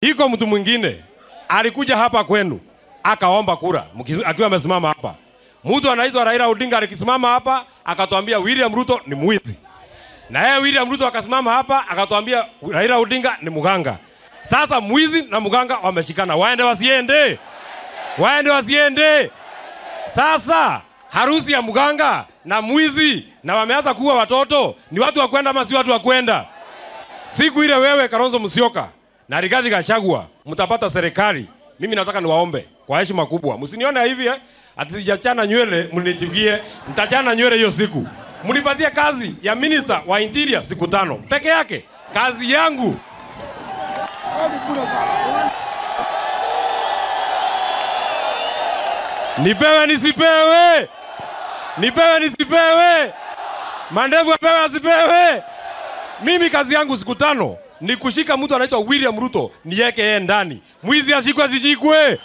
Iko mtu mwingine alikuja hapa kwenu akaomba kura akiwa amesimama hapa. Mtu anaitwa Raila Odinga alikisimama hapa akatuambia William Ruto ni mwizi. Na yeye William Ruto akasimama hapa akatuambia Raila Odinga ni muganga. Sasa mwizi na muganga wameshikana. Waende wasiende? Waende wasiende? Sasa harusi ya muganga na mwizi na wameanza kuua watoto ni watu wa kwenda ama si watu wa kwenda? Siku ile wewe Kalonzo Musyoka na Rigathi Gachagua mtapata serikali. Mimi nataka niwaombe kwa heshima kubwa. Msinione hivi ati sijachana nywele mnijigie. Mtachana nywele hiyo siku. Mnipatie kazi ya minister wa interior siku 5 peke yake. Kazi yangu. Nipewe nisipewe. Nipewe nisipewe. Mandevu apewe asipewe. Mimi kazi yangu siku 5 ni kushika mtu anaitwa William Ruto niweke yeye ndani. Mwizi ashikwe asishikwe.